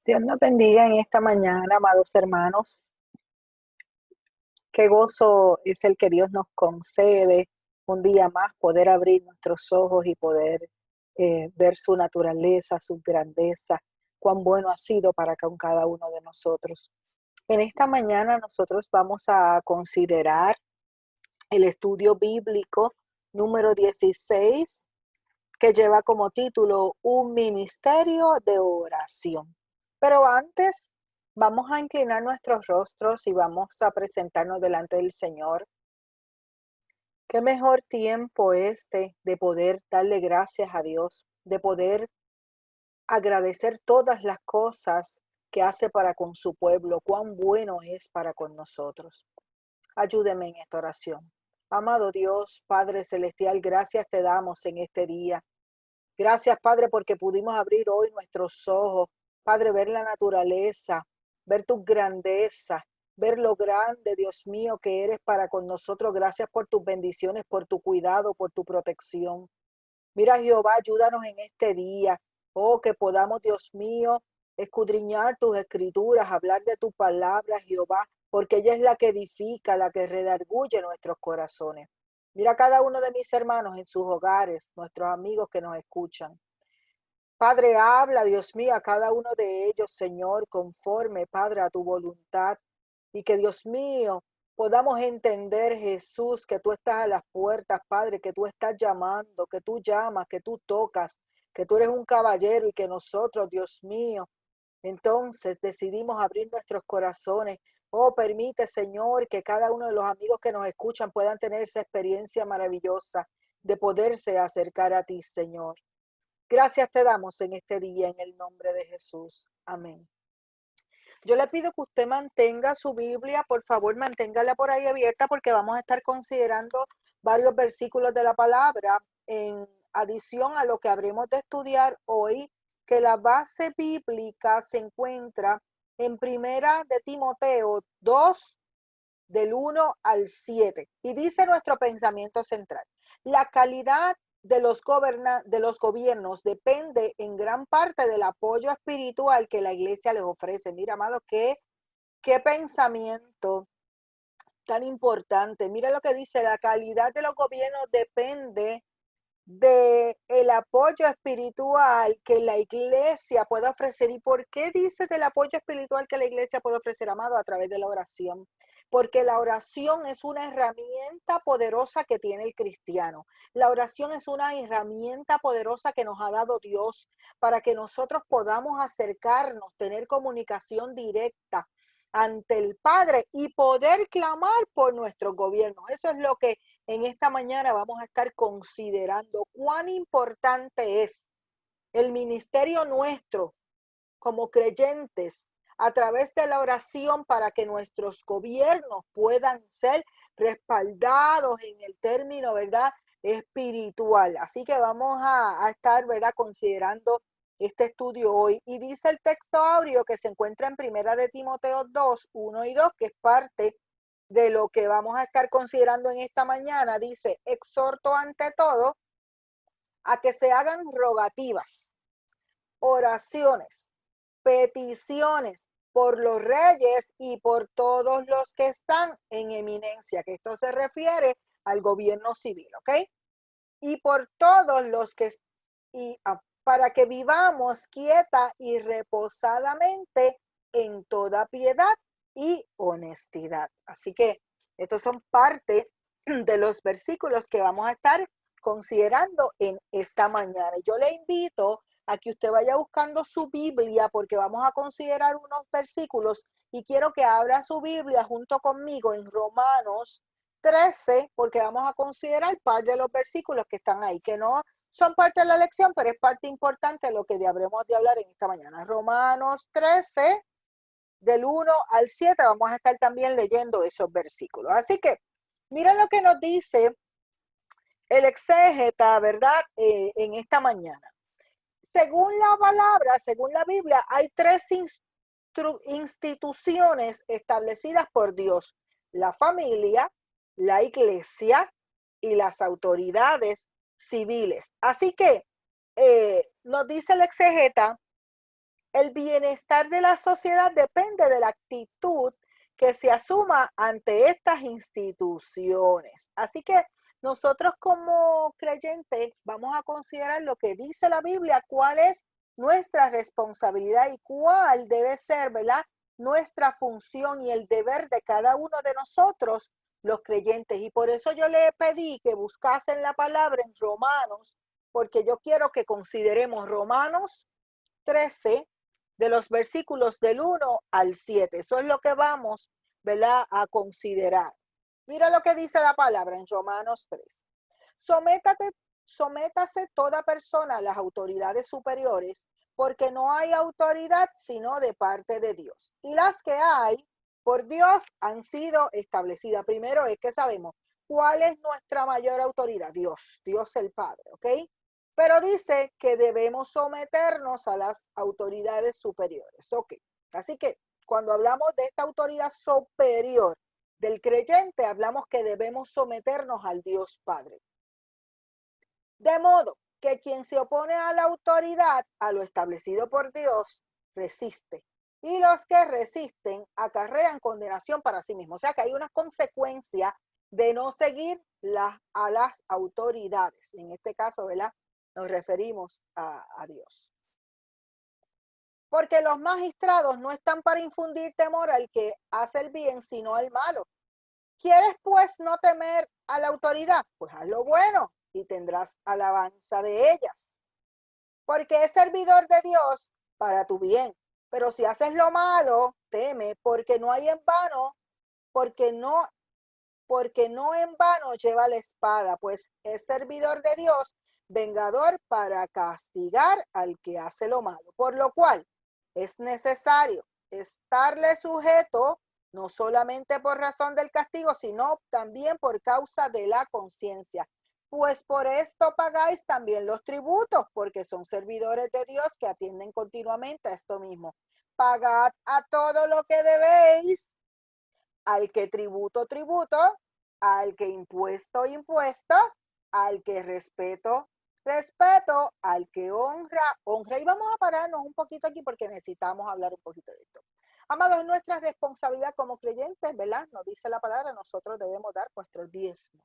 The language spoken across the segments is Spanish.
Dios nos bendiga en esta mañana, amados hermanos. Qué gozo es el que Dios nos concede un día más poder abrir nuestros ojos y poder ver su naturaleza, su grandeza, cuán bueno ha sido para con cada uno de nosotros. En esta mañana nosotros vamos a considerar el estudio bíblico número 16, que lleva como título Un ministerio de oración. Pero antes vamos a inclinar nuestros rostros y vamos a presentarnos delante del Señor. Qué mejor tiempo este de poder darle gracias a Dios, de poder agradecer todas las cosas que hace para con su pueblo, cuán bueno es para con nosotros. Ayúdeme en esta oración. Amado Dios, Padre Celestial, gracias te damos en este día. Gracias, Padre, porque pudimos abrir hoy nuestros ojos. Padre, ver la naturaleza, ver tu grandeza, ver lo grande, Dios mío, que eres para con nosotros. Gracias por tus bendiciones, por tu cuidado, por tu protección. Mira, Jehová, ayúdanos en este día. Oh, que podamos, Dios mío, escudriñar tus escrituras, hablar de tu palabra, Jehová, porque ella es la que edifica, la que redarguye nuestros corazones. Mira a cada uno de mis hermanos en sus hogares, nuestros amigos que nos escuchan. Padre, habla, Dios mío, a cada uno de ellos, Señor, conforme, Padre, a tu voluntad. Y que, Dios mío, podamos entender, Jesús, que tú estás a las puertas, Padre, que tú estás llamando, que tú llamas, que tú tocas, que tú eres un caballero y que nosotros, Dios mío, entonces decidimos abrir nuestros corazones. Oh, permite, Señor, que cada uno de los amigos que nos escuchan puedan tener esa experiencia maravillosa de poderse acercar a ti, Señor. Gracias te damos en este día, en el nombre de Jesús. Amén. Yo le pido que usted mantenga su Biblia, por favor, manténgala por ahí abierta porque vamos a estar considerando varios versículos de la palabra en adición a lo que habremos de estudiar hoy, que la base bíblica se encuentra en Primera de Timoteo 2, del 1 al 7. Y dice nuestro pensamiento central: la calidad de los gobiernos depende en gran parte del apoyo espiritual que la iglesia les ofrece. Mira, amado, qué pensamiento tan importante. Mira lo que dice: la calidad de los gobiernos depende de el apoyo espiritual que la iglesia puede ofrecer. ¿Y por qué dice del apoyo espiritual que la iglesia puede ofrecer, amado? A través de la oración. Porque la oración es una herramienta poderosa que tiene el cristiano. La oración es una herramienta poderosa que nos ha dado Dios para que nosotros podamos acercarnos, tener comunicación directa ante el Padre y poder clamar por nuestros gobiernos. Eso es lo que en esta mañana vamos a estar considerando: cuán importante es el ministerio nuestro como creyentes a través de la oración para que nuestros gobiernos puedan ser respaldados en el término, ¿verdad?, espiritual. Así que vamos a estar, ¿verdad?, considerando este estudio hoy. Y dice el texto áureo que se encuentra en Primera de Timoteo 2, 1 y 2, que es parte de lo que vamos a estar considerando en esta mañana. Dice: exhorto ante todo a que se hagan rogativas, oraciones, peticiones por los reyes y por todos los que están en eminencia, que esto se refiere al gobierno civil, ¿ok? Y por todos los que, para que vivamos quieta y reposadamente en toda piedad y honestidad. Así que estos son parte de los versículos que vamos a estar considerando en esta mañana. Yo le invito a que usted vaya buscando su Biblia porque vamos a considerar unos versículos y quiero que abra su Biblia junto conmigo en Romanos 13, porque vamos a considerar parte de los versículos que están ahí, que no son parte de la lección, pero es parte importante de lo que habremos de hablar en esta mañana. Romanos 13, del 1 al 7, vamos a estar también leyendo esos versículos. Así que miren lo que nos dice el exégeta, ¿verdad?, en esta mañana. Según la palabra, según la Biblia, hay tres instituciones establecidas por Dios: la familia, la iglesia y las autoridades civiles. Así que nos dice el exégeta El bienestar de la sociedad depende de la actitud que se asuma ante estas instituciones. Así que nosotros como creyentes vamos a considerar lo que dice la Biblia, cuál es nuestra responsabilidad y cuál debe ser, ¿verdad?, nuestra función y el deber de cada uno de nosotros, los creyentes. Y por eso yo le pedí que buscasen la palabra en Romanos, porque yo quiero que consideremos Romanos 13, de los versículos del 1 al 7. Eso es lo que vamos, ¿verdad?, a considerar. Mira lo que dice la palabra en Romanos 3. Sométase toda persona a las autoridades superiores, porque no hay autoridad sino de parte de Dios. Y las que hay por Dios han sido establecidas. Primero es que sabemos cuál es nuestra mayor autoridad. Dios el Padre, ¿ok? Pero dice que debemos someternos a las autoridades superiores. Ok, así que cuando hablamos de esta autoridad superior del creyente, hablamos que debemos someternos al Dios Padre. De modo que quien se opone a la autoridad, a lo establecido por Dios, resiste. Y los que resisten acarrean condenación para sí mismos. O sea que hay una consecuencia de no seguir a las autoridades. En este caso, ¿verdad?, nos referimos a Dios. Porque los magistrados no están para infundir temor al que hace el bien, sino al malo. ¿Quieres pues no temer a la autoridad? Pues haz lo bueno y tendrás alabanza de ellas. Porque es servidor de Dios para tu bien. Pero si haces lo malo, teme, porque no hay en vano, porque no en vano lleva la espada, pues es servidor de Dios, vengador para castigar al que hace lo malo. Por lo cual es necesario estarle sujeto, no solamente por razón del castigo, sino también por causa de la conciencia. Pues por esto pagáis también los tributos, porque son servidores de Dios que atienden continuamente a esto mismo. Pagad a todo lo que debéis, al que tributo, tributo, al que impuesto, impuesto, al que respeto, respeto, al que honra, honra. Y vamos a pararnos un poquito aquí porque necesitamos hablar un poquito de esto. Amados, es nuestra responsabilidad como creyentes, ¿verdad? Nos dice la palabra, nosotros debemos dar nuestros diezmos.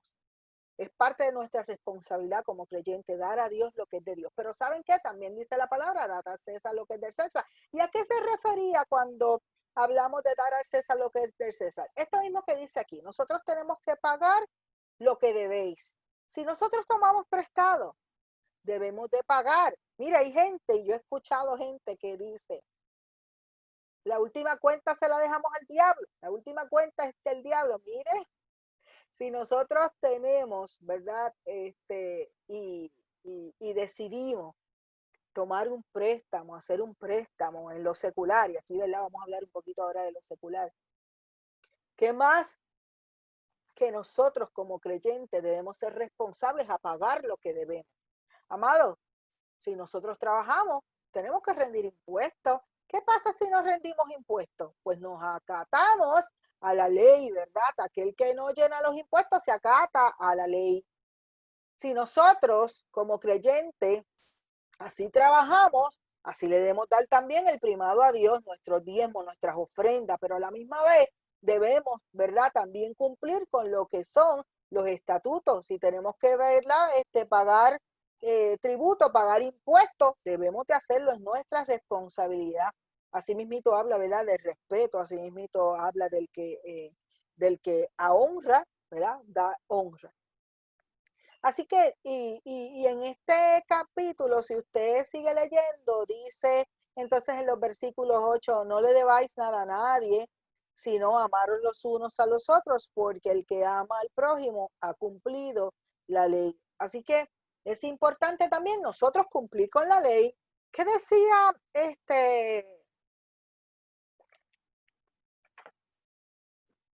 Es parte de nuestra responsabilidad como creyente dar a Dios lo que es de Dios. Pero ¿saben qué? También dice la palabra, dad a César lo que es del César. ¿Y a qué se refería cuando hablamos de dar al César lo que es del César? Esto mismo que dice aquí, nosotros tenemos que pagar lo que debéis. Si nosotros tomamos prestado, debemos de pagar. Mira, hay gente, y yo he escuchado gente que dice, la última cuenta se la dejamos al diablo, la última cuenta es del diablo. Mire, si nosotros tenemos, ¿verdad? Y decidimos tomar un préstamo, hacer un préstamo en lo secular, y aquí, ¿verdad?, vamos a hablar un poquito ahora de lo secular. ¿Qué más que nosotros como creyentes debemos ser responsables a pagar lo que debemos? Amados, si nosotros trabajamos, tenemos que rendir impuestos. ¿Qué pasa si no rendimos impuestos? Pues nos acatamos a la ley, ¿verdad? Aquel que no llena los impuestos se acata a la ley. Si nosotros como creyentes así trabajamos, así le debemos dar también el primado a Dios, nuestros diezmos, nuestras ofrendas, pero a la misma vez debemos, ¿verdad?, también cumplir con lo que son los estatutos. Si tenemos que, ¿verdad?, pagar tributo, pagar impuestos, debemos de hacerlo, es nuestra responsabilidad. Así mismito habla, ¿verdad?, del respeto, así mismito habla del que a honra, ¿verdad?, da honra. Así que, y en este capítulo, si usted sigue leyendo, dice entonces en los versículos 8, no le debáis nada a nadie, sino amaros los unos a los otros, porque el que ama al prójimo ha cumplido la ley. Así que es importante también nosotros cumplir con la ley. ¿Qué decía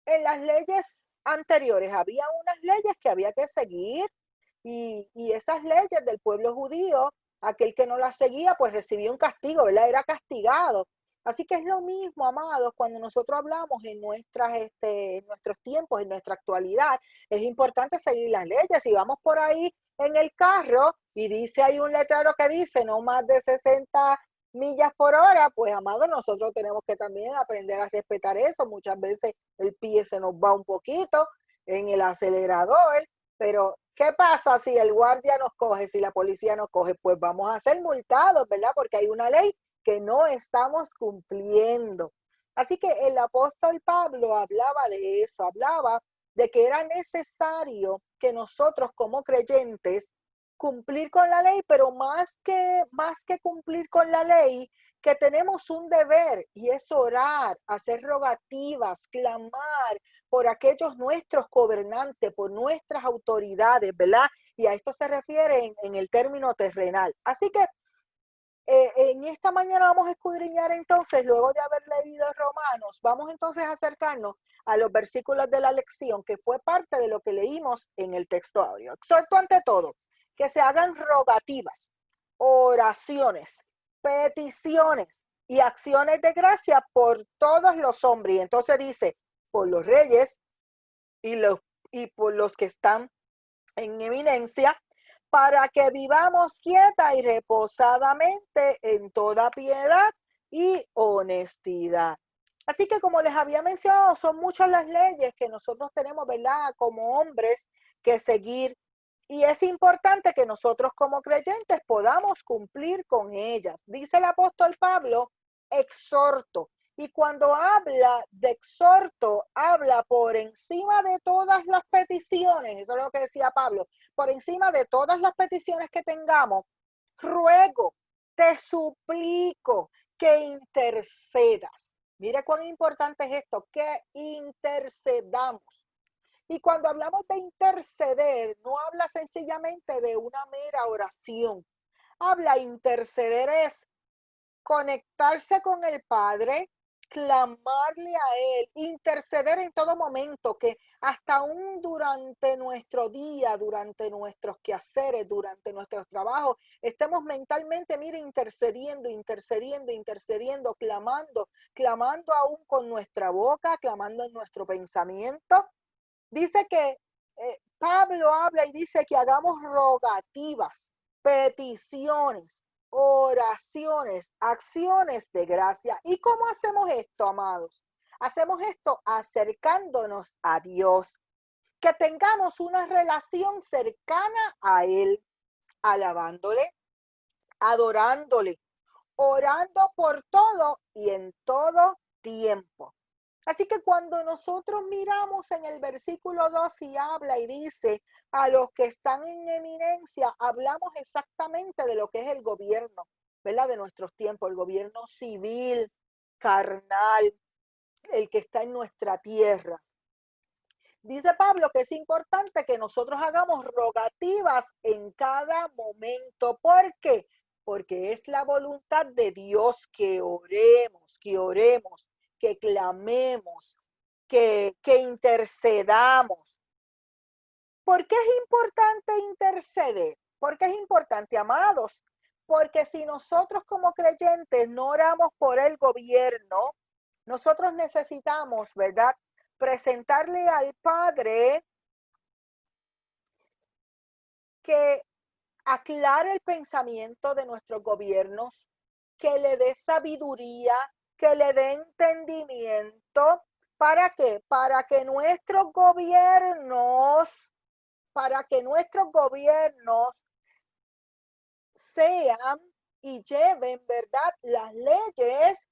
en las leyes anteriores? Había unas leyes que había que seguir y esas leyes del pueblo judío, aquel que no las seguía, pues recibía un castigo, ¿verdad? Era castigado. Así que es lo mismo, amados, cuando nosotros hablamos en nuestros tiempos, en nuestra actualidad, es importante seguir las leyes. Si vamos por ahí en el carro y dice, hay un letrero que dice no más de 60 millas por hora, pues amado, nosotros tenemos que también aprender a respetar eso. Muchas veces el pie se nos va un poquito en el acelerador, pero ¿qué pasa si el guardia nos coge, si la policía nos coge? Pues vamos a ser multados, ¿verdad? Porque hay una ley que no estamos cumpliendo. Así que el apóstol Pablo hablaba de eso, hablaba de que era necesario que nosotros como creyentes cumplir con la ley, pero más que cumplir con la ley, que tenemos un deber y es orar, hacer rogativas, clamar por aquellos nuestros gobernantes, por nuestras autoridades, ¿verdad? Y a esto se refiere en el término terrenal. Así que en esta mañana vamos a escudriñar entonces, luego de haber leído Romanos, vamos entonces a acercarnos a los versículos de la lección, que fue parte de lo que leímos en el texto audio. Exhorto ante todo que se hagan rogativas, oraciones, peticiones y acciones de gracia por todos los hombres. Y entonces dice, por los reyes y, y por los que están en eminencia, para que vivamos quieta y reposadamente en toda piedad y honestidad. Así que como les había mencionado, son muchas las leyes que nosotros tenemos, ¿verdad? Como hombres que seguir. Y es importante que nosotros como creyentes podamos cumplir con ellas. Dice el apóstol Pablo, exhorto. Y cuando habla de exhorto, habla por encima de todas las peticiones, eso es lo que decía Pablo, por encima de todas las peticiones que tengamos, ruego, te suplico que intercedas. Mire cuán importante es esto, que intercedamos. Y cuando hablamos de interceder, no habla sencillamente de una mera oración. Interceder es conectarse con el Padre, clamarle a Él, interceder en todo momento, que hasta aún durante nuestro día, durante nuestros quehaceres, durante nuestros trabajos, estemos mentalmente, mire, intercediendo, clamando aún con nuestra boca, clamando en nuestro pensamiento. Dice que Pablo habla y dice que hagamos rogativas, peticiones, oraciones, acciones de gracia. ¿Y cómo hacemos esto, amados? Hacemos esto acercándonos a Dios, que tengamos una relación cercana a Él, alabándole, adorándole, orando por todo y en todo tiempo. Así que cuando nosotros miramos en el versículo 2 y habla y dice a los que están en eminencia, hablamos exactamente de lo que es el gobierno, ¿verdad? De nuestros tiempos, el gobierno civil, carnal, el que está en nuestra tierra. Dice Pablo que es importante que nosotros hagamos rogativas en cada momento. ¿Por qué? Porque es la voluntad de Dios que oremos, que clamemos, que intercedamos. ¿Por qué es importante interceder? ¿Por qué es importante, amados? Porque si nosotros como creyentes no oramos por el gobierno, nosotros necesitamos, ¿verdad?, presentarle al Padre que aclare el pensamiento de nuestros gobiernos, que le dé sabiduría, que le dé entendimiento. ¿Para qué? Para que nuestros gobiernos sean y lleven, ¿verdad?, las leyes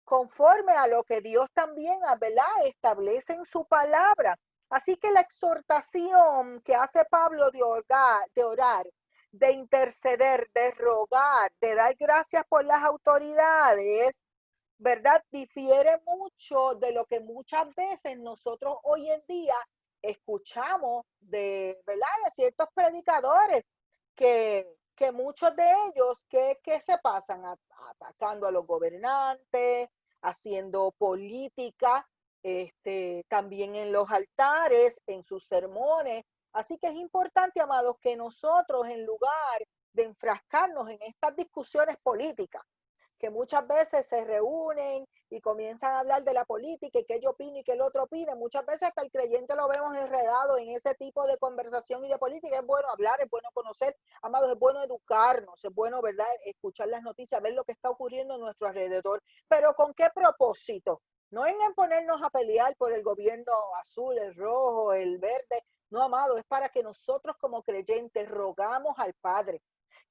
conforme a lo que Dios también, ¿verdad?, establece en su palabra. Así que la exhortación que hace Pablo de orar, de interceder, de rogar, de dar gracias por las autoridades, ¿verdad?, difiere mucho de lo que muchas veces nosotros hoy en día escuchamos ¿verdad?, de ciertos predicadores que muchos de ellos que se pasan atacando a los gobernantes, haciendo política, también en los altares, en sus sermones. Así que es importante, amados, que nosotros, en lugar de enfrascarnos en estas discusiones políticas, que muchas veces se reúnen y comienzan a hablar de la política y que yo opino y que el otro opine. Muchas veces hasta el creyente lo vemos enredado en ese tipo de conversación y de política. Es bueno hablar, es bueno conocer, amados, es bueno educarnos, es bueno, ¿verdad?, escuchar las noticias, ver lo que está ocurriendo a nuestro alrededor. Pero ¿con qué propósito? No en ponernos a pelear por el gobierno azul, el rojo, el verde. No, amado, es para que nosotros como creyentes rogamos al Padre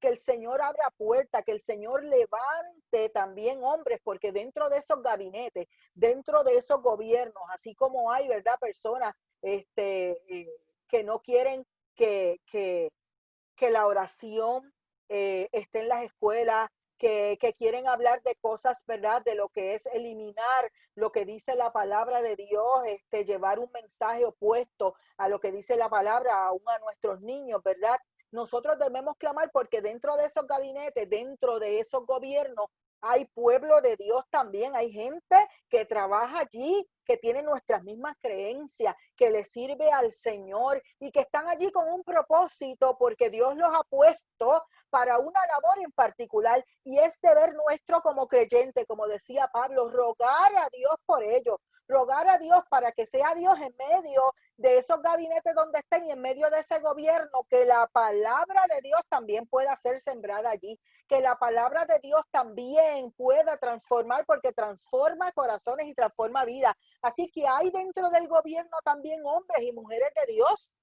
que el Señor abra puerta, que el Señor levante también hombres, porque dentro de esos gabinetes, dentro de esos gobiernos, así como hay, ¿verdad?, personas que no quieren que, que la oración esté en las escuelas, que quieren hablar de cosas, ¿verdad?, de lo que es eliminar lo que dice la palabra de Dios, llevar un mensaje opuesto a lo que dice la palabra aún a nuestros niños, ¿verdad? Nosotros debemos clamar porque dentro de esos gabinetes, dentro de esos gobiernos, hay pueblo de Dios también, hay gente que trabaja allí, que tiene nuestras mismas creencias, que le sirve al Señor y que están allí con un propósito porque Dios los ha puesto para una labor en particular y es deber nuestro como creyente, como decía Pablo, rogar a Dios por ellos, rogar a Dios para que sea Dios en medio de esos gabinetes donde estén y en medio de ese gobierno, que la palabra de Dios también pueda ser sembrada allí, que la palabra de Dios también pueda transformar, porque transforma corazones y transforma vidas. Así que hay dentro del gobierno también hombres y mujeres de Dios,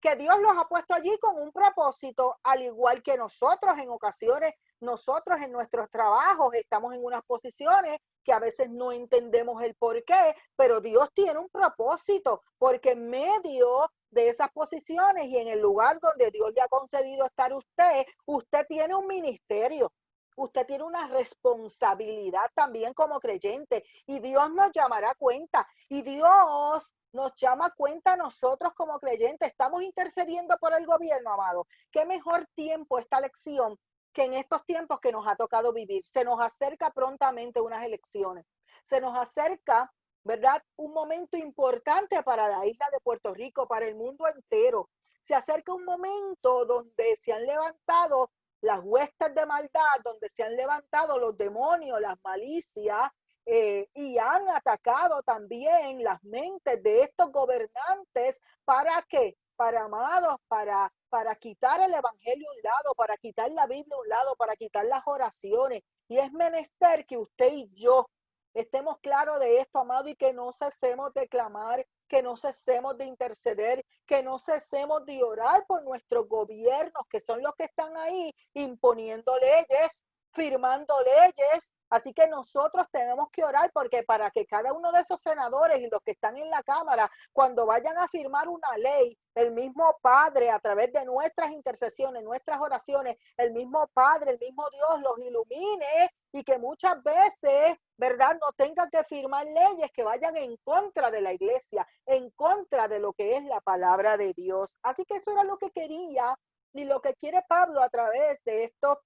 que Dios los ha puesto allí con un propósito, al igual que nosotros en ocasiones, nosotros en nuestros trabajos estamos en unas posiciones que a veces no entendemos el por qué, pero Dios tiene un propósito, porque en medio de esas posiciones y en el lugar donde Dios le ha concedido estar usted, usted tiene un ministerio. Usted tiene una responsabilidad también como creyente y Dios nos llamará a cuenta y Dios nos llama a cuenta a nosotros como creyentes. Estamos intercediendo por el gobierno, amado. ¿Qué mejor tiempo esta elección que en estos tiempos que nos ha tocado vivir? Se nos acerca prontamente unas elecciones. Se nos acerca, ¿verdad?, un momento importante para la isla de Puerto Rico, para el mundo entero. Se acerca un momento donde se han levantado las huestes de maldad, donde se han levantado los demonios, las malicias, y han atacado también las mentes de estos gobernantes. ¿Para qué? Para, amados, para quitar el evangelio a un lado, para quitar la Biblia a un lado, para quitar las oraciones. Y es menester que usted y yo estemos claros de esto, amado, y que no cesemos de clamar, que no cesemos de interceder, que no cesemos de orar por nuestros gobiernos, que son los que están ahí imponiendo leyes, firmando leyes. Así que nosotros tenemos que orar porque para que cada uno de esos senadores y los que están en la Cámara, cuando vayan a firmar una ley, el mismo Padre, a través de nuestras intercesiones, nuestras oraciones, el mismo Padre, el mismo Dios los ilumine y que muchas veces, ¿verdad?, no tengan que firmar leyes que vayan en contra de la iglesia, en contra de lo que es la palabra de Dios. Así que eso era lo que quería y lo que quiere Pablo a través de estos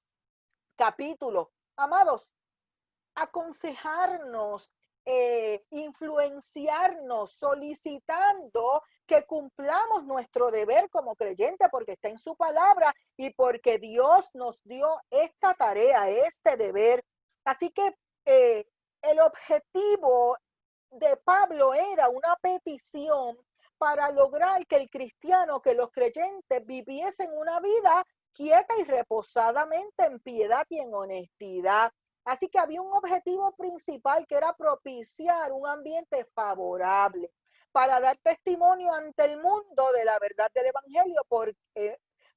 capítulos. Amados, aconsejarnos, influenciarnos, solicitando que cumplamos nuestro deber como creyente, porque está en su palabra y porque Dios nos dio esta tarea, este deber. Así que el objetivo de Pablo era una petición para lograr que el cristiano, que los creyentes viviesen una vida quieta y reposadamente en piedad y en honestidad. Así que había un objetivo principal que era propiciar un ambiente favorable para dar testimonio ante el mundo de la verdad del evangelio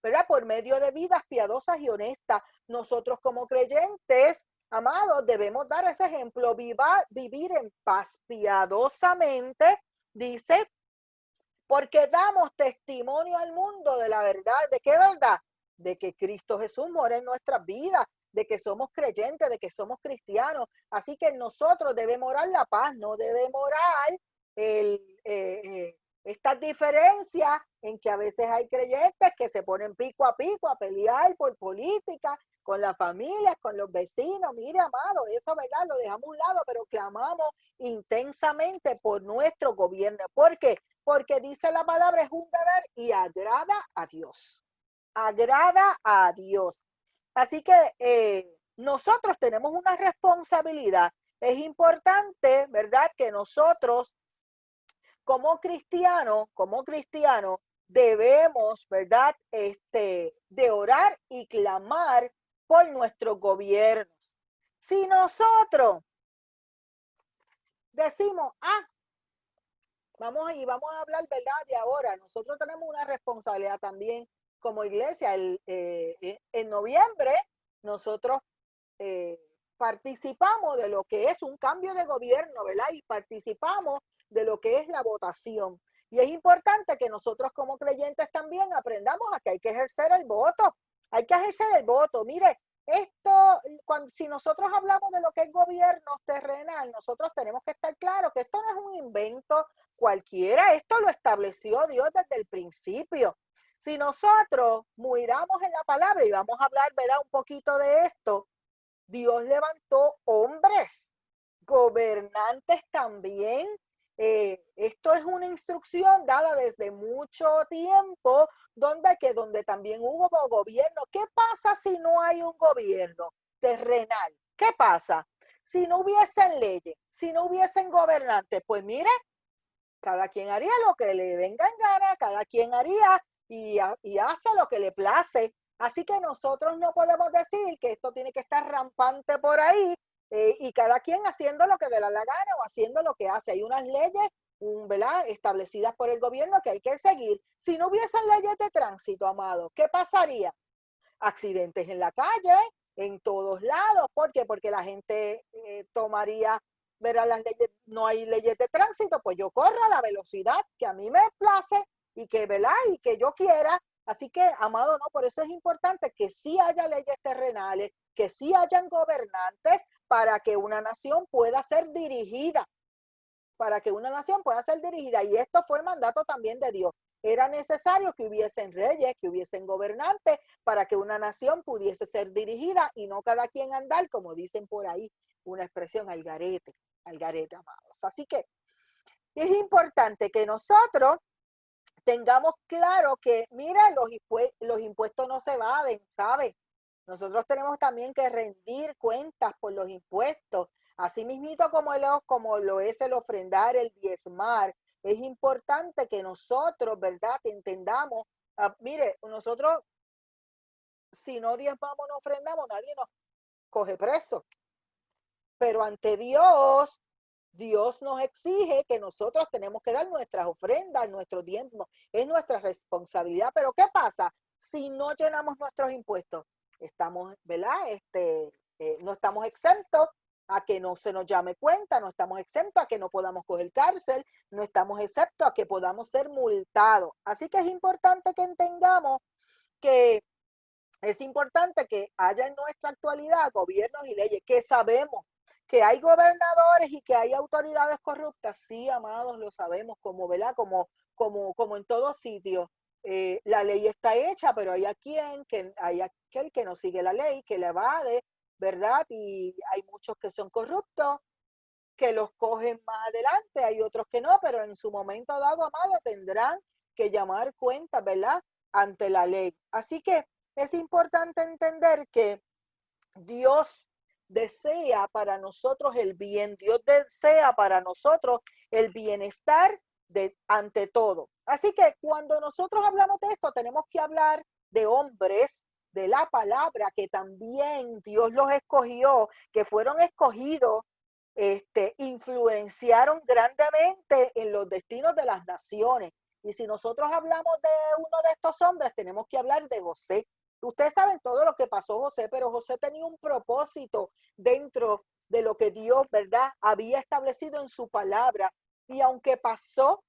¿verdad?, por medio de vidas piadosas y honestas. Nosotros como creyentes, amados, debemos dar ese ejemplo, vivir en paz piadosamente, dice, porque damos testimonio al mundo de la verdad. ¿De qué verdad? De que Cristo Jesús mora en nuestras vidas, de que somos creyentes, de que somos cristianos. Así que nosotros debemos orar la paz, no debemos orar estas diferencias en que a veces hay creyentes que se ponen pico a pelear por política, con las familias, con los vecinos. Mire, amado, eso, ¿verdad?, lo dejamos a un lado, pero clamamos intensamente por nuestro gobierno. ¿Por qué? Porque dice la palabra, es un deber y agrada a Dios. Agrada a Dios. Así que nosotros tenemos una responsabilidad. Es importante, ¿verdad?, que nosotros como cristianos, debemos, ¿verdad?, de orar y clamar por nuestros gobiernos. Si nosotros decimos, vamos a hablar, ¿verdad?, de ahora, nosotros tenemos una responsabilidad también como iglesia. En noviembre nosotros participamos de lo que es un cambio de gobierno, ¿verdad? Y participamos de lo que es la votación. Y es importante que nosotros como creyentes también aprendamos a que hay que ejercer el voto. Hay que ejercer el voto. Mire, si nosotros hablamos de lo que es gobierno terrenal, nosotros tenemos que estar claros que esto no es un invento cualquiera. Esto lo estableció Dios desde el principio. Si nosotros miramos en la palabra, y vamos a hablar, ¿verdad?, un poquito de esto, Dios levantó hombres, gobernantes también. Esto es una instrucción dada desde mucho tiempo, donde también hubo gobierno. ¿Qué pasa si no hay un gobierno terrenal? ¿Qué pasa? Si no hubiesen leyes, si no hubiesen gobernantes, pues mire, cada quien haría lo que le venga en gana, cada quien haría y hace lo que le place. Así que nosotros no podemos decir que esto tiene que estar rampante por ahí y cada quien haciendo lo que le da la gana o haciendo lo que hace. Hay unas leyes, ¿verdad?, establecidas por el gobierno que hay que seguir. Si no hubiesen leyes de tránsito, amado, ¿qué pasaría? Accidentes en la calle, en todos lados. ¿Por qué? Porque la gente tomaría, verá, las leyes, no hay leyes de tránsito, pues yo corro a la velocidad que a mí me place y que, ¿verdad?, y que yo quiera. Así que, amado, no, por eso es importante que sí haya leyes terrenales, que sí hayan gobernantes para que una nación pueda ser dirigida, y esto fue el mandato también de Dios. Era necesario que hubiesen reyes, que hubiesen gobernantes para que una nación pudiese ser dirigida y no cada quien andar, como dicen por ahí, una expresión al garete, amados. Así que es importante que nosotros tengamos claro que, mira, los impuestos no se evaden, ¿sabes? Nosotros tenemos también que rendir cuentas por los impuestos. Así mismito como lo es el ofrendar, el diezmar. Es importante que nosotros, ¿verdad?, entendamos. Mire, nosotros, si no diezmamos, no ofrendamos, nadie nos coge preso. Pero ante Dios, Dios nos exige que nosotros tenemos que dar nuestras ofrendas, nuestros diezmos. Es nuestra responsabilidad. Pero ¿qué pasa si no llenamos nuestros impuestos? Estamos, ¿verdad? No estamos exentos a que no se nos llame cuenta, no estamos exentos a que no podamos coger cárcel, no estamos exentos a que podamos ser multados. Así que es importante que entendamos que es importante que haya en nuestra actualidad gobiernos y leyes, que sabemos que hay gobernadores y que hay autoridades corruptas. Sí, amados, lo sabemos, como, ¿verdad?, como en todo sitio. La ley está hecha, pero hay aquel que no sigue la ley, que la evade, ¿verdad? Y hay muchos que son corruptos, que los cogen más adelante, hay otros que no, pero en su momento dado, amado, tendrán que llamar cuentas, ¿verdad?, ante la ley. Así que es importante entender que Dios desea para nosotros el bien, Dios desea para nosotros el bienestar ante todo. Así que cuando nosotros hablamos de esto, tenemos que hablar de hombres de la palabra que también Dios los escogió, que fueron escogidos, influenciaron grandemente en los destinos de las naciones. Y si nosotros hablamos de uno de estos hombres, tenemos que hablar de José. Ustedes saben todo lo que pasó José, pero José tenía un propósito dentro de lo que Dios, ¿verdad?, había establecido en su palabra. Y aunque pasó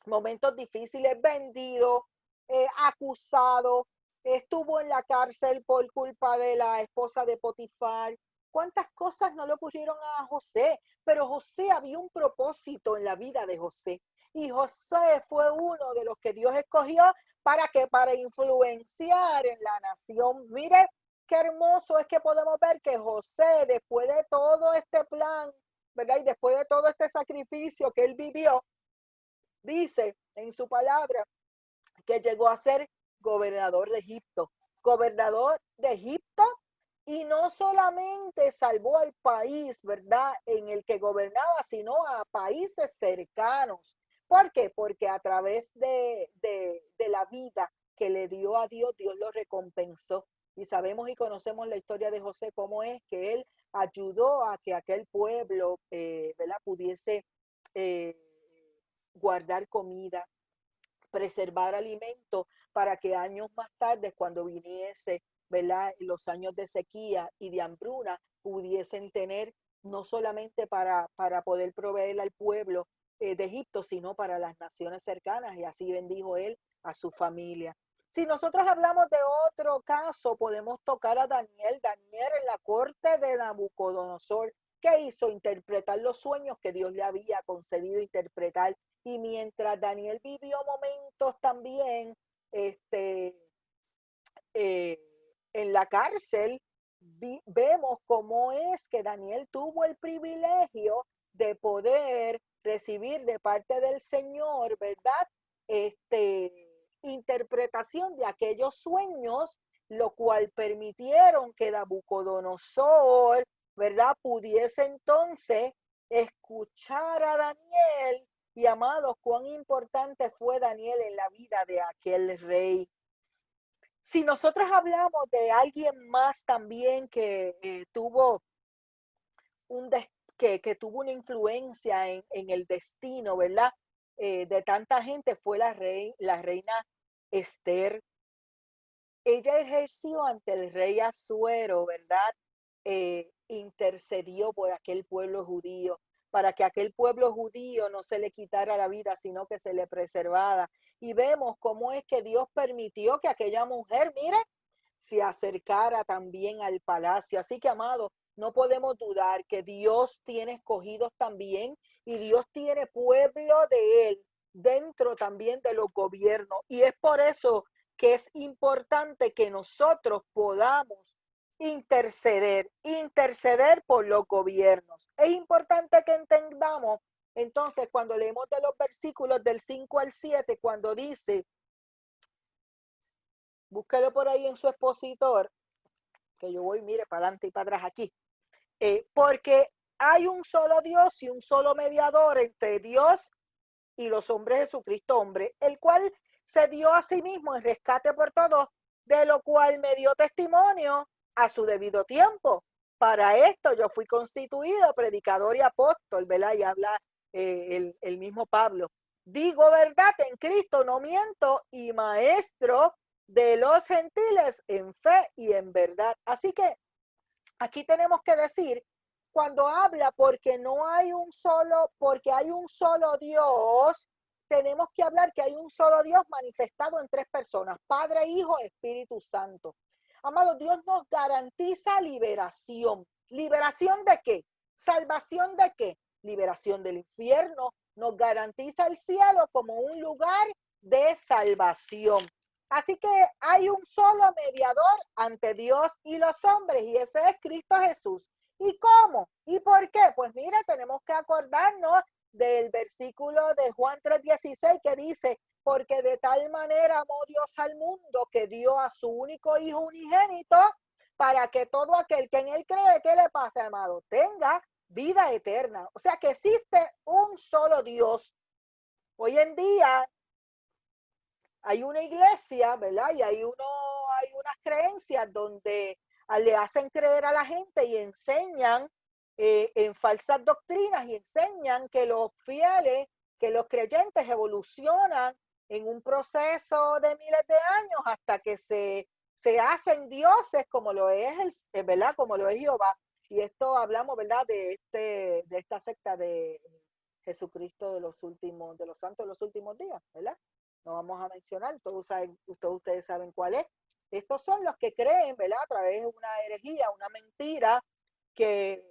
momentos difíciles, vendido, acusado, estuvo en la cárcel por culpa de la esposa de Potifar. ¿Cuántas cosas no le ocurrieron a José? Pero José, había un propósito en la vida de José. Y José fue uno de los que Dios escogió para influenciar en la nación. Mire qué hermoso es que podemos ver que José, después de todo este plan, ¿verdad?, y después de todo este sacrificio que él vivió, dice en su palabra que llegó a ser gobernador de Egipto. Gobernador de Egipto Y no solamente salvó al país, ¿verdad?, en el que gobernaba, sino a países cercanos. ¿Por qué? Porque a través de la vida que le dio a Dios, Dios lo recompensó. Y sabemos y conocemos la historia de José, cómo es que él ayudó a que aquel pueblo, ¿verdad?, pudiese eh, guardar comida, preservar alimento para que años más tarde, cuando viniese, ¿verdad?, los años de sequía y de hambruna, pudiesen tener no solamente para poder proveer al pueblo de Egipto, sino para las naciones cercanas, y así bendijo él a su familia. Si nosotros hablamos de otro caso, podemos tocar a Daniel. Daniel en la corte de Nabucodonosor, que hizo interpretar los sueños que Dios le había concedido interpretar. Y mientras Daniel vivió momentos también este, eh, en la cárcel, vemos cómo es que Daniel tuvo el privilegio de poder recibir de parte del Señor, ¿verdad?, interpretación de aquellos sueños, lo cual permitieron que Nabucodonosor, ¿verdad?, pudiese entonces escuchar a Daniel. Y amados, cuán importante fue Daniel en la vida de aquel rey. Si nosotros hablamos de alguien más también que tuvo que tuvo una influencia en el destino, ¿verdad?, de tanta gente, fue la reina Esther. Ella ejerció ante el rey Asuero, ¿verdad? Intercedió por aquel pueblo judío, para que aquel pueblo judío no se le quitara la vida, sino que se le preservara. Y vemos cómo es que Dios permitió que aquella mujer, mire, se acercara también al palacio. Así que, amado, no podemos dudar que Dios tiene escogidos también, y Dios tiene pueblo de él dentro también de los gobiernos. Y es por eso que es importante que nosotros podamos interceder por los gobiernos. Es importante que entendamos, entonces, cuando leemos de los versículos del 5 al 7, cuando dice, búsquelo por ahí en su expositor, que yo voy, mire, para adelante y para atrás aquí, porque hay un solo Dios y un solo mediador entre Dios y los hombres, Jesucristo hombre, el cual se dio a sí mismo en rescate por todos, de lo cual me dio testimonio a su debido tiempo. Para esto yo fui constituido predicador y apóstol, ¿verdad? Y habla el mismo Pablo. Digo verdad en Cristo, no miento, y maestro de los gentiles en fe y en verdad. Así que aquí tenemos que decir, cuando habla porque hay un solo Dios, tenemos que hablar que hay un solo Dios manifestado en tres personas: Padre, Hijo, Espíritu Santo. Amado, Dios nos garantiza liberación. ¿Liberación de qué? ¿Salvación de qué? Liberación del infierno. Nos garantiza el cielo como un lugar de salvación. Así que hay un solo mediador ante Dios y los hombres, y ese es Cristo Jesús. ¿Y cómo? ¿Y por qué? Pues mira, tenemos que acordarnos del versículo de Juan 3:16, que dice, porque de tal manera amó Dios al mundo que dio a su único Hijo unigénito, para que todo aquel que en él cree, ¿qué le pasa, amado?, tenga vida eterna. O sea que existe un solo Dios. Hoy en día hay una iglesia, ¿verdad? Y hay unas creencias donde le hacen creer a la gente y enseñan en falsas doctrinas, y enseñan que los fieles, que los creyentes evolucionan en un proceso de miles de años hasta que se hacen dioses, como lo es, ¿verdad?, como lo es Jehová. Y esto hablamos, ¿verdad?, de esta secta de Jesucristo de de los santos de los últimos días, ¿verdad? No vamos a mencionar, todos ustedes saben cuál es. Estos son los que creen, ¿verdad?, a través de una herejía, una mentira, que,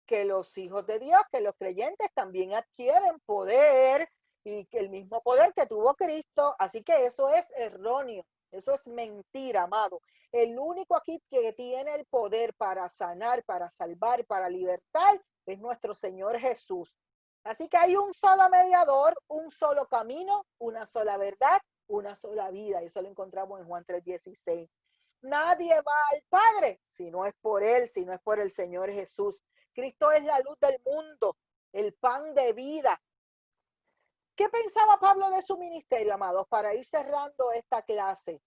que los hijos de Dios, que los creyentes también adquieren poder, y que el mismo poder que tuvo Cristo. Así que eso es erróneo, eso es mentira, amado. El único aquí que tiene el poder para sanar, para salvar, para libertar, es nuestro Señor Jesús. Así que hay un solo mediador, un solo camino, una sola verdad, una sola vida. Eso lo encontramos en Juan 3:16. Nadie va al Padre si no es por Él, si no es por el Señor Jesús. Cristo es la luz del mundo, el pan de vida. ¿Qué pensaba Pablo de su ministerio, amados? Para ir cerrando esta clase.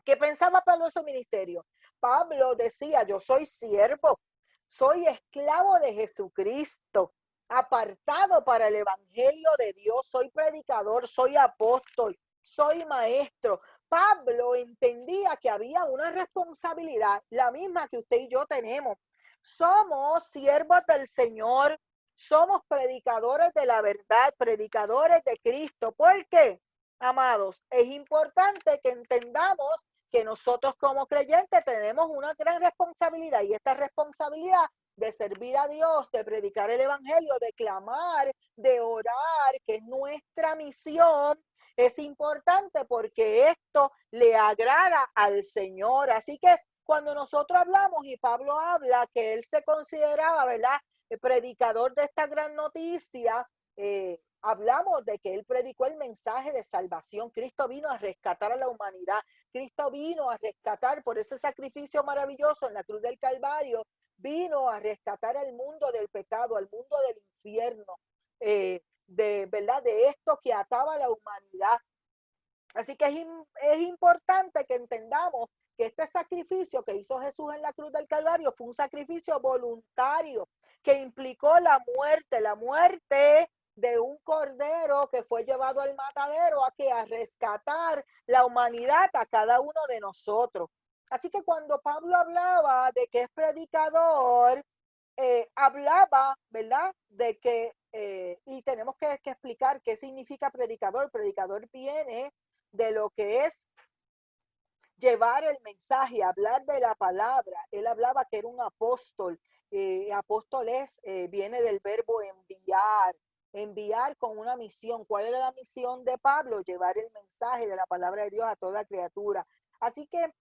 ¿Qué pensaba Pablo de su ministerio? Pablo decía, yo soy siervo, soy esclavo de Jesucristo, apartado para el evangelio de Dios, soy predicador, soy apóstol, soy maestro. Pablo entendía que había una responsabilidad, la misma que usted y yo tenemos. Somos siervos del Señor, somos predicadores de la verdad, predicadores de Cristo. ¿Por qué? Amados, es importante que entendamos que nosotros como creyentes tenemos una gran responsabilidad, y esta responsabilidad de servir a Dios, de predicar el evangelio, de clamar, de orar, que es nuestra misión, es importante porque esto le agrada al Señor. Así que cuando nosotros hablamos, y Pablo habla que él se consideraba, ¿verdad?, el predicador de esta gran noticia, hablamos de que él predicó el mensaje de salvación. Cristo vino a rescatar a la humanidad. Cristo vino a rescatar por ese sacrificio maravilloso en la cruz del Calvario. Vino a rescatar al mundo del pecado, al mundo del infierno, de verdad, de esto que ataba a la humanidad. Así que es importante que entendamos que este sacrificio que hizo Jesús en la cruz del Calvario fue un sacrificio voluntario que implicó la muerte de un cordero que fue llevado al matadero a rescatar la humanidad, a cada uno de nosotros. Así que cuando Pablo hablaba de que es predicador, hablaba, ¿verdad?, de que, y tenemos que explicar qué significa predicador. Predicador viene de lo que es llevar el mensaje, hablar de la palabra. Él hablaba que era un apóstol. Apóstol viene del verbo enviar, enviar con una misión. ¿Cuál era la misión de Pablo? Llevar el mensaje de la palabra de Dios a toda criatura. Así que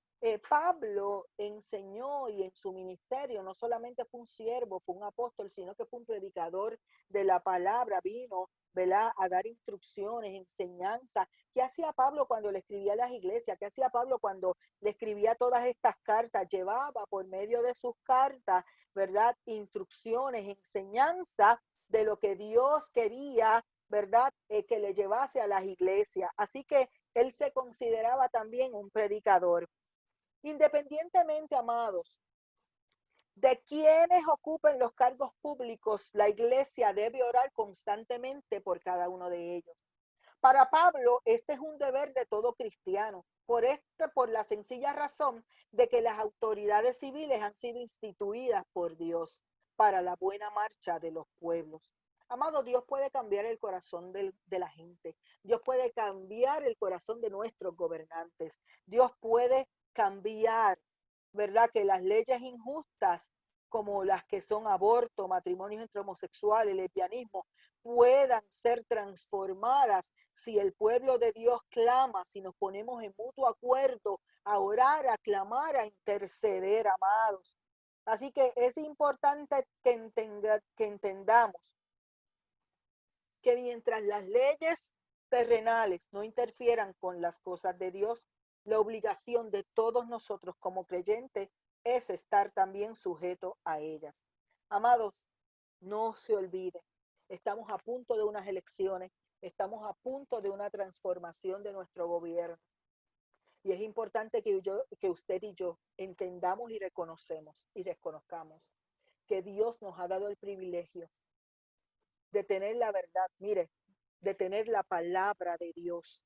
Pablo enseñó, y en su ministerio no solamente fue un siervo, fue un apóstol, sino que fue un predicador de la palabra. Vino, ¿verdad?, a dar instrucciones, enseñanza. ¿Qué hacía Pablo cuando le escribía a las iglesias? ¿Qué hacía Pablo cuando le escribía todas estas cartas? Llevaba por medio de sus cartas, ¿verdad?, instrucciones, enseñanza de lo que Dios quería, ¿verdad?, que le llevase a las iglesias. Así que él se consideraba también un predicador. Independientemente, amados, de quienes ocupen los cargos públicos, la iglesia debe orar constantemente por cada uno de ellos. Para Pablo, este es un deber de todo cristiano, por la sencilla razón de que las autoridades civiles han sido instituidas por Dios para la buena marcha de los pueblos. Amado, Dios puede cambiar el corazón de la gente. Dios puede cambiar el corazón de nuestros gobernantes. Dios puede cambiar, ¿verdad?, que las leyes injustas, como las que son aborto, matrimonios entre homosexuales, lesbianismo, puedan ser transformadas si el pueblo de Dios clama, si nos ponemos en mutuo acuerdo a orar, a clamar, a interceder, amados. Así que es importante que entendamos que mientras las leyes terrenales no interfieran con las cosas de Dios, la obligación de todos nosotros como creyentes es estar también sujetos a ellas. Amados, no se olviden, estamos a punto de unas elecciones, estamos a punto de una transformación de nuestro gobierno. Y es importante que usted y yo entendamos y reconozcamos que Dios nos ha dado el privilegio de tener la verdad, mire, de tener la palabra de Dios.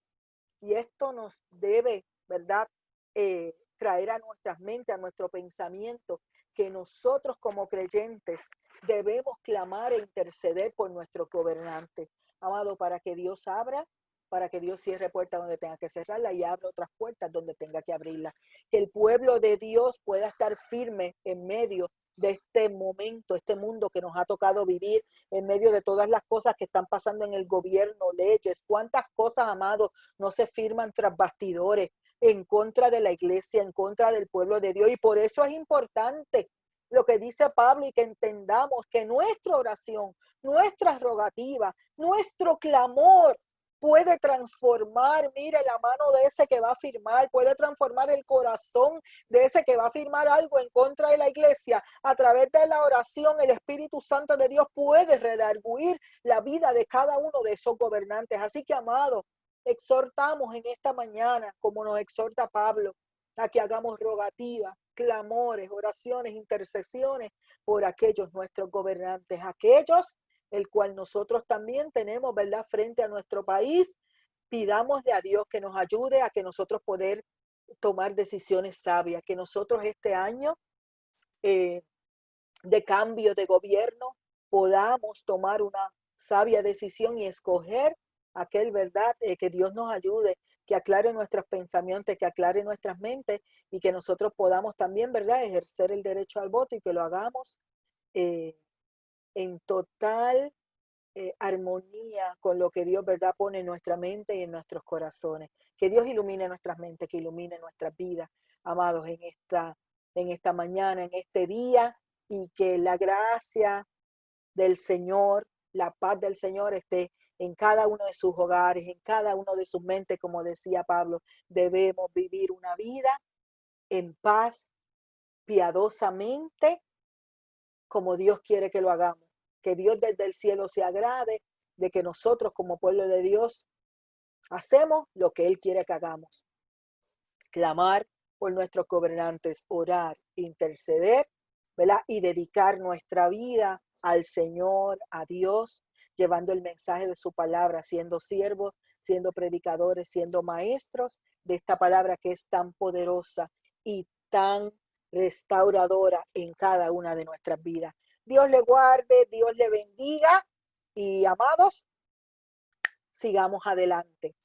Y esto nos debe, ¿verdad?, traer a nuestras mentes, a nuestro pensamiento, que nosotros como creyentes debemos clamar e interceder por nuestro gobernante. Amado, para que Dios abra, para que Dios cierre puertas donde tenga que cerrarla y abra otras puertas donde tenga que abrirla. Que el pueblo de Dios pueda estar firme en medio de este momento, este mundo que nos ha tocado vivir, en medio de todas las cosas que están pasando en el gobierno, leyes, cuántas cosas, amados, no se firman tras bastidores en contra de la iglesia, en contra del pueblo de Dios. Y por eso es importante lo que dice Pablo, y que entendamos que nuestra oración, nuestra rogativa, nuestro clamor puede transformar, mire, la mano de ese que va a firmar, puede transformar el corazón de ese que va a firmar algo en contra de la iglesia. A través de la oración, el Espíritu Santo de Dios puede redarguir la vida de cada uno de esos gobernantes. Así que, amados, exhortamos en esta mañana, como nos exhorta Pablo, a que hagamos rogativas, clamores, oraciones, intercesiones por aquellos nuestros gobernantes, aquellos el cual nosotros también tenemos, ¿verdad?, frente a nuestro país. Pidámosle a Dios que nos ayude a que nosotros poder tomar decisiones sabias, que nosotros este año de cambio de gobierno podamos tomar una sabia decisión y escoger aquel, ¿verdad? Que Dios nos ayude, que aclare nuestros pensamientos, que aclare nuestras mentes y que nosotros podamos también, ¿verdad?, ejercer el derecho al voto y que lo hagamos eh, en total armonía con lo que Dios, ¿verdad?, pone en nuestra mente y en nuestros corazones. Que Dios ilumine nuestras mentes, que ilumine nuestras vidas, amados, en esta mañana, en este día, y que la gracia del Señor, la paz del Señor esté en cada uno de sus hogares, en cada uno de sus mentes, como decía Pablo. Debemos vivir una vida en paz, piadosamente, como Dios quiere que lo hagamos. Que Dios desde el cielo se agrade de que nosotros como pueblo de Dios hacemos lo que Él quiere que hagamos. Clamar por nuestros gobernantes, orar, interceder, ¿verdad? Y dedicar nuestra vida al Señor, a Dios, llevando el mensaje de su palabra, siendo siervos, siendo predicadores, siendo maestros de esta palabra que es tan poderosa y tan restauradora en cada una de nuestras vidas. Dios le guarde, Dios le bendiga y amados, sigamos adelante.